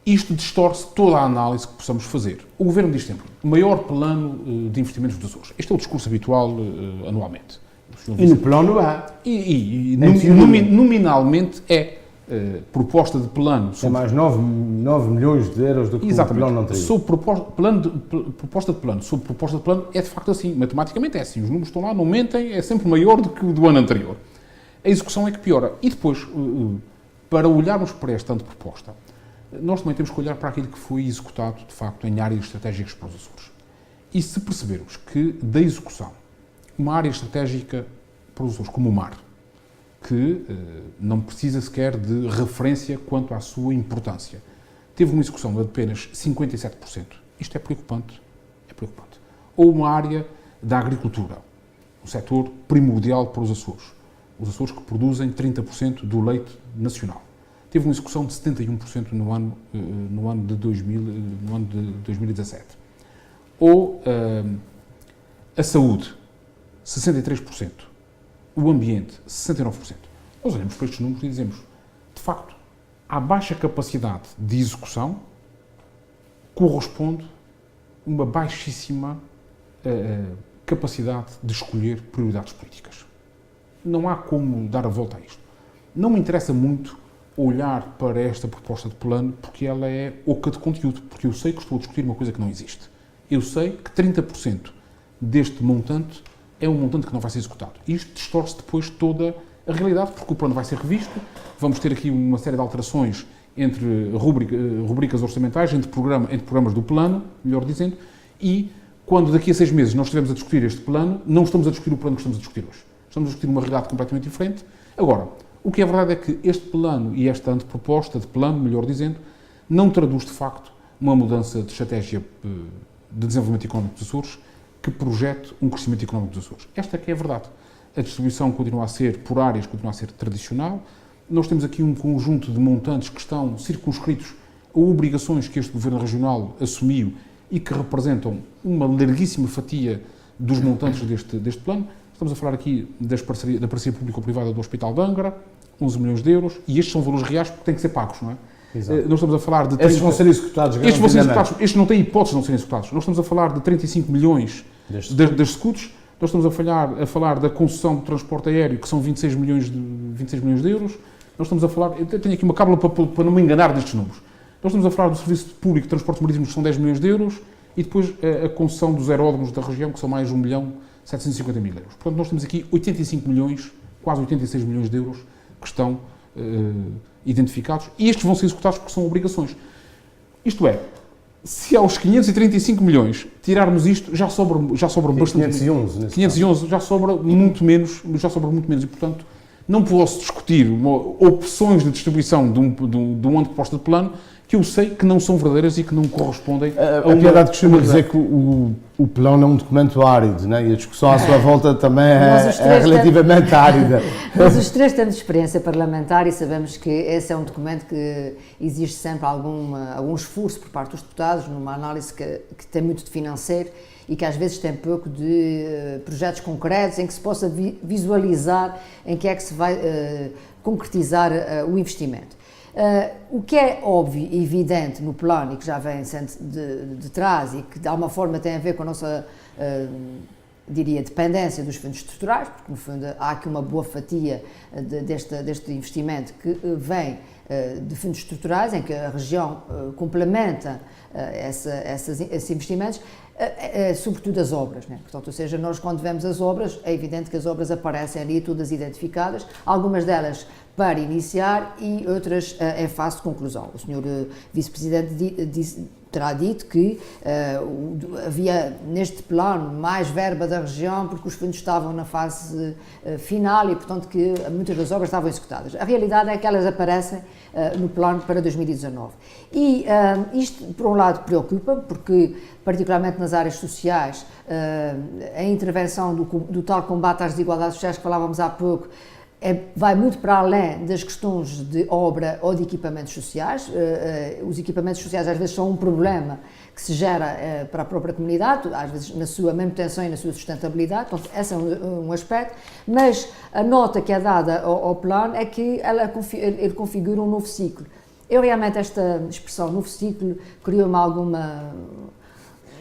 Isto distorce toda a análise que possamos fazer. O Governo diz sempre, maior plano de investimentos dos Açores. Este é o discurso habitual anualmente. E no plano há. Nominalmente proposta de plano. É mais 9 milhões de euros do que o plano anterior. Sobre proposta de plano, sobre proposta de plano, é de facto assim. Matematicamente é assim. Os números estão lá, não mentem, é sempre maior do que o do ano anterior. A execução é que piora. E depois, para olharmos para esta proposta, nós também temos que olhar para aquilo que foi executado, de facto, em áreas estratégicas para os Açores. E se percebermos que da execução, uma área estratégica para os Açores, como o mar, que não precisa sequer de referência quanto à sua importância, teve uma execução de apenas 57%. Isto é preocupante. É preocupante. Ou uma área da agricultura, um setor primordial para os Açores. Os Açores que produzem 30% do leite nacional. Teve uma execução de 71% no ano de 2017. Ou a saúde, 63%. O ambiente, 69%. Nós olhamos para estes números e dizemos, de facto, à baixa capacidade de execução corresponde uma baixíssima capacidade de escolher prioridades políticas. Não há como dar a volta a isto. Não me interessa muito olhar para esta proposta de plano porque ela é oca de conteúdo, porque eu sei que estou a discutir uma coisa que não existe. Eu sei que 30% deste montante é um montante que não vai ser executado. Isto distorce depois toda a realidade, porque o plano vai ser revisto, vamos ter aqui uma série de alterações entre rubricas orçamentais, entre programas do plano, melhor dizendo, e quando daqui a 6 meses nós estivermos a discutir este plano, não estamos a discutir o plano que estamos a discutir hoje. Estamos a discutir uma realidade completamente diferente. Agora, o que é verdade é que este plano e esta anteproposta de plano, melhor dizendo, não traduz de facto uma mudança de estratégia de desenvolvimento económico dos Açores que projete um crescimento económico dos Açores. Esta é que é a verdade. A distribuição continua a ser por áreas, continua a ser tradicional. Nós temos aqui um conjunto de montantes que estão circunscritos a obrigações que este Governo Regional assumiu e que representam uma larguíssima fatia dos montantes deste plano. Estamos a falar aqui da parceria público-privada do Hospital de Angra, 11 milhões de euros, e estes são valores reais porque têm que ser pagos, não é? Exato. Nós estamos a falar de... Estes vão ser executados. Estes não têm hipótese de não serem executados. Nós estamos a falar de 35 milhões das SCUTs, nós estamos a falar da concessão de transporte aéreo, que são 26 milhões de euros. Nós estamos a falar... Eu tenho aqui uma cábula para não me enganar destes números. Nós estamos a falar do Serviço Público de Transportes Marítimos, que são 10 milhões de euros, e depois a concessão dos aeródromos da região, que são mais 1.750.000 euros. Portanto, nós temos aqui 85 milhões, quase 86 milhões de euros, que estão identificados, e estes vão ser executados porque são obrigações. Isto é, se aos 535 milhões tirarmos isto, já sobra bastante. 511 já sobra muito menos, e portanto não posso discutir opções de distribuição de um anteproposta de plano que eu sei que não são verdadeiras e que não correspondem a uma... A piedade costuma dizer que o plano é um documento árido, né? E a discussão à sua volta também é relativamente árida. Nós os três temos experiência parlamentar e sabemos que esse é um documento que exige sempre algum esforço por parte dos deputados, numa análise que tem muito de financeiro e que às vezes tem pouco de projetos concretos em que se possa visualizar em que é que se vai concretizar o investimento. O que é óbvio e evidente no plano e que já vem sendo de trás e que de alguma forma tem a ver com a nossa, diria, dependência dos fundos estruturais, porque no fundo há aqui uma boa fatia deste investimento que vem de fundos estruturais, em que a região complementa esses investimentos, sobretudo as obras, né? Portanto, ou seja, nós quando vemos as obras, é evidente que as obras aparecem ali todas identificadas, algumas delas para iniciar e outras em fase de conclusão. O Sr. Vice-Presidente terá dito que havia neste plano mais verba da região porque os fundos estavam na fase final e, portanto, que muitas das obras estavam executadas. A realidade é que elas aparecem no plano para 2019. E isto, por um lado, preocupa, porque, particularmente nas áreas sociais, a intervenção do tal combate às desigualdades sociais que falávamos há pouco, vai muito para além das questões de obra ou de equipamentos sociais. Os equipamentos sociais às vezes são um problema que se gera para a própria comunidade, às vezes na sua manutenção e na sua sustentabilidade, portanto, esse é um aspecto, mas a nota que é dada ao plano é que ele configura um novo ciclo. Eu realmente, esta expressão novo ciclo, criou-me alguma...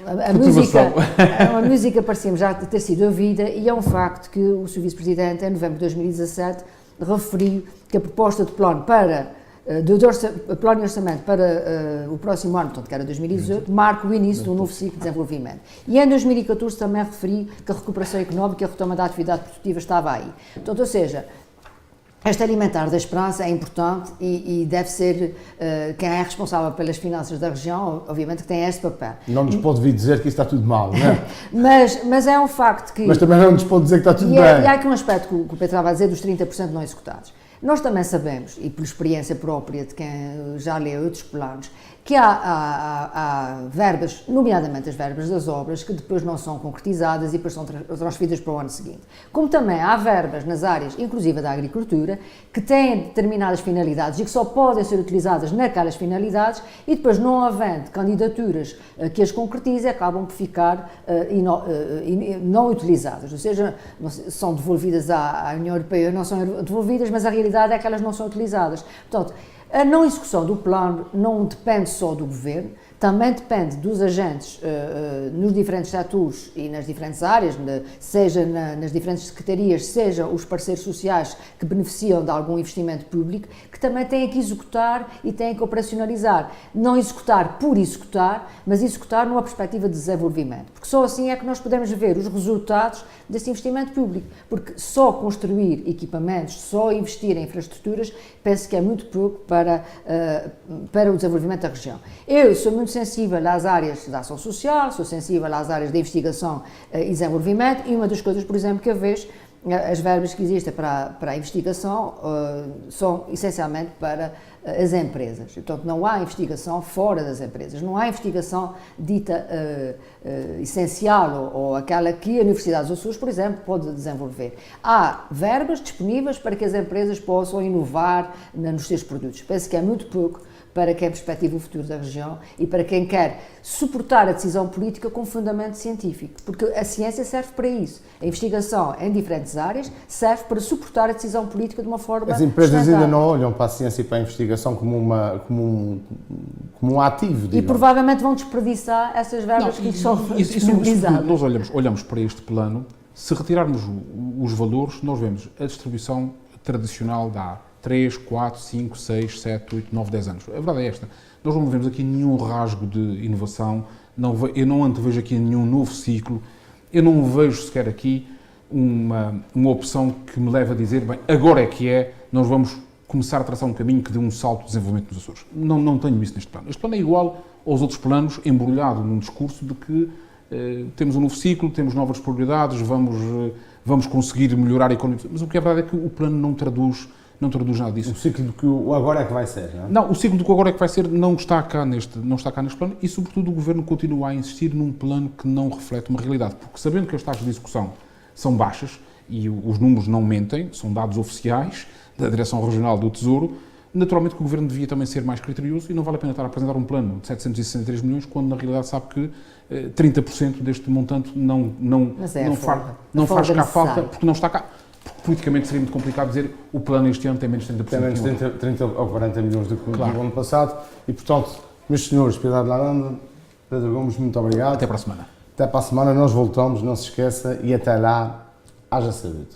A música parecia-me já ter sido ouvida, e é um facto que o Sr. Vice-Presidente, em novembro de 2017, referiu que a proposta de plano plano e orçamento para o próximo ano, portanto, que era 2018, marca o início de um novo ciclo de desenvolvimento. E em 2014 também referi que a recuperação económica e a retoma da atividade produtiva estava aí. Portanto, ou seja, este alimentar da esperança é importante e deve ser quem é responsável pelas finanças da região, obviamente, que tem este papel. Não nos pode vir dizer que isso está tudo mal, não é? mas é um facto que... Mas também não nos pode dizer que está tudo bem. E há aqui um aspecto que o Pedro estava a dizer dos 30% não executados. Nós também sabemos, e por experiência própria de quem já leu outros planos, que há verbas, nomeadamente as verbas das obras, que depois não são concretizadas e depois são transferidas para o ano seguinte. Como também há verbas nas áreas, inclusive da agricultura, que têm determinadas finalidades e que só podem ser utilizadas naquelas finalidades e depois, não havendo candidaturas que as concretizem, acabam por ficar não utilizadas. Ou seja, são devolvidas à União Europeia, não são devolvidas, mas a realidade é que elas não são utilizadas. Portanto, a não execução do plano não depende só do Governo, também depende dos agentes nos diferentes setores e nas diferentes áreas, seja nas diferentes secretarias, seja os parceiros sociais que beneficiam de algum investimento público, que também têm que executar e têm que operacionalizar. Não executar por executar, mas executar numa perspectiva de desenvolvimento, porque só assim é que nós podemos ver os resultados desse investimento público, porque só construir equipamentos, só investir em infraestruturas, penso que é muito pouco para o desenvolvimento da região. Eu sou muito sensível às áreas da ação social, sou sensível às áreas de investigação e desenvolvimento, e uma das coisas, por exemplo, que eu vejo, as verbas que existem para a investigação são essencialmente para as empresas. Portanto, não há investigação fora das empresas, não há investigação dita essencial ou aquela que a Universidade dos Açores, por exemplo, pode desenvolver. Há verbas disponíveis para que as empresas possam inovar nos seus produtos. Penso que é muito pouco para quem perspectiva o futuro da região e para quem quer suportar a decisão política com fundamento científico, porque a ciência serve para isso. A investigação em diferentes áreas serve para suportar a decisão política de uma forma As empresas ainda não olham para a ciência e para a investigação como um ativo, digamos. E provavelmente vão desperdiçar essas verbas que são disponibilizadas. Nós olhamos para este plano, se retirarmos os valores, nós vemos a distribuição tradicional da 3, 4, 5, 6, 7, 8, 9, 10 anos. A verdade é esta. Nós não vemos aqui nenhum rasgo de inovação, eu não antevejo aqui nenhum novo ciclo, eu não vejo sequer aqui uma opção que me leva a dizer, bem, agora é que nós vamos começar a traçar um caminho que dê um salto de desenvolvimento nos Açores. Não tenho isso neste plano. Este plano é igual aos outros planos, embrulhado num discurso de que temos um novo ciclo, temos novas prioridades, vamos conseguir melhorar a economia. Mas o que é verdade é que o plano não traduz nada disso. O ciclo do que o agora é que vai ser, não é? Não, o ciclo do que agora é que vai ser não está cá neste plano e, sobretudo, o Governo continua a insistir num plano que não reflete uma realidade, porque sabendo que as taxas de execução são baixas e os números não mentem, são dados oficiais da Direção Regional do Tesouro, naturalmente que o Governo devia também ser mais criterioso e não vale a pena estar a apresentar um plano de 763 milhões quando, na realidade, sabe que 30% deste montante não faz cá falta, porque não está cá. Politicamente seria muito complicado dizer o plano este ano tem menos 30%. Tem menos 30 ou 40 milhões do que do ano passado e, portanto, meus senhores, Piedade Laranda, Pedro Gomes, muito obrigado. Até para a semana. Até para a semana, nós voltamos, não se esqueça, e até lá, haja saúde.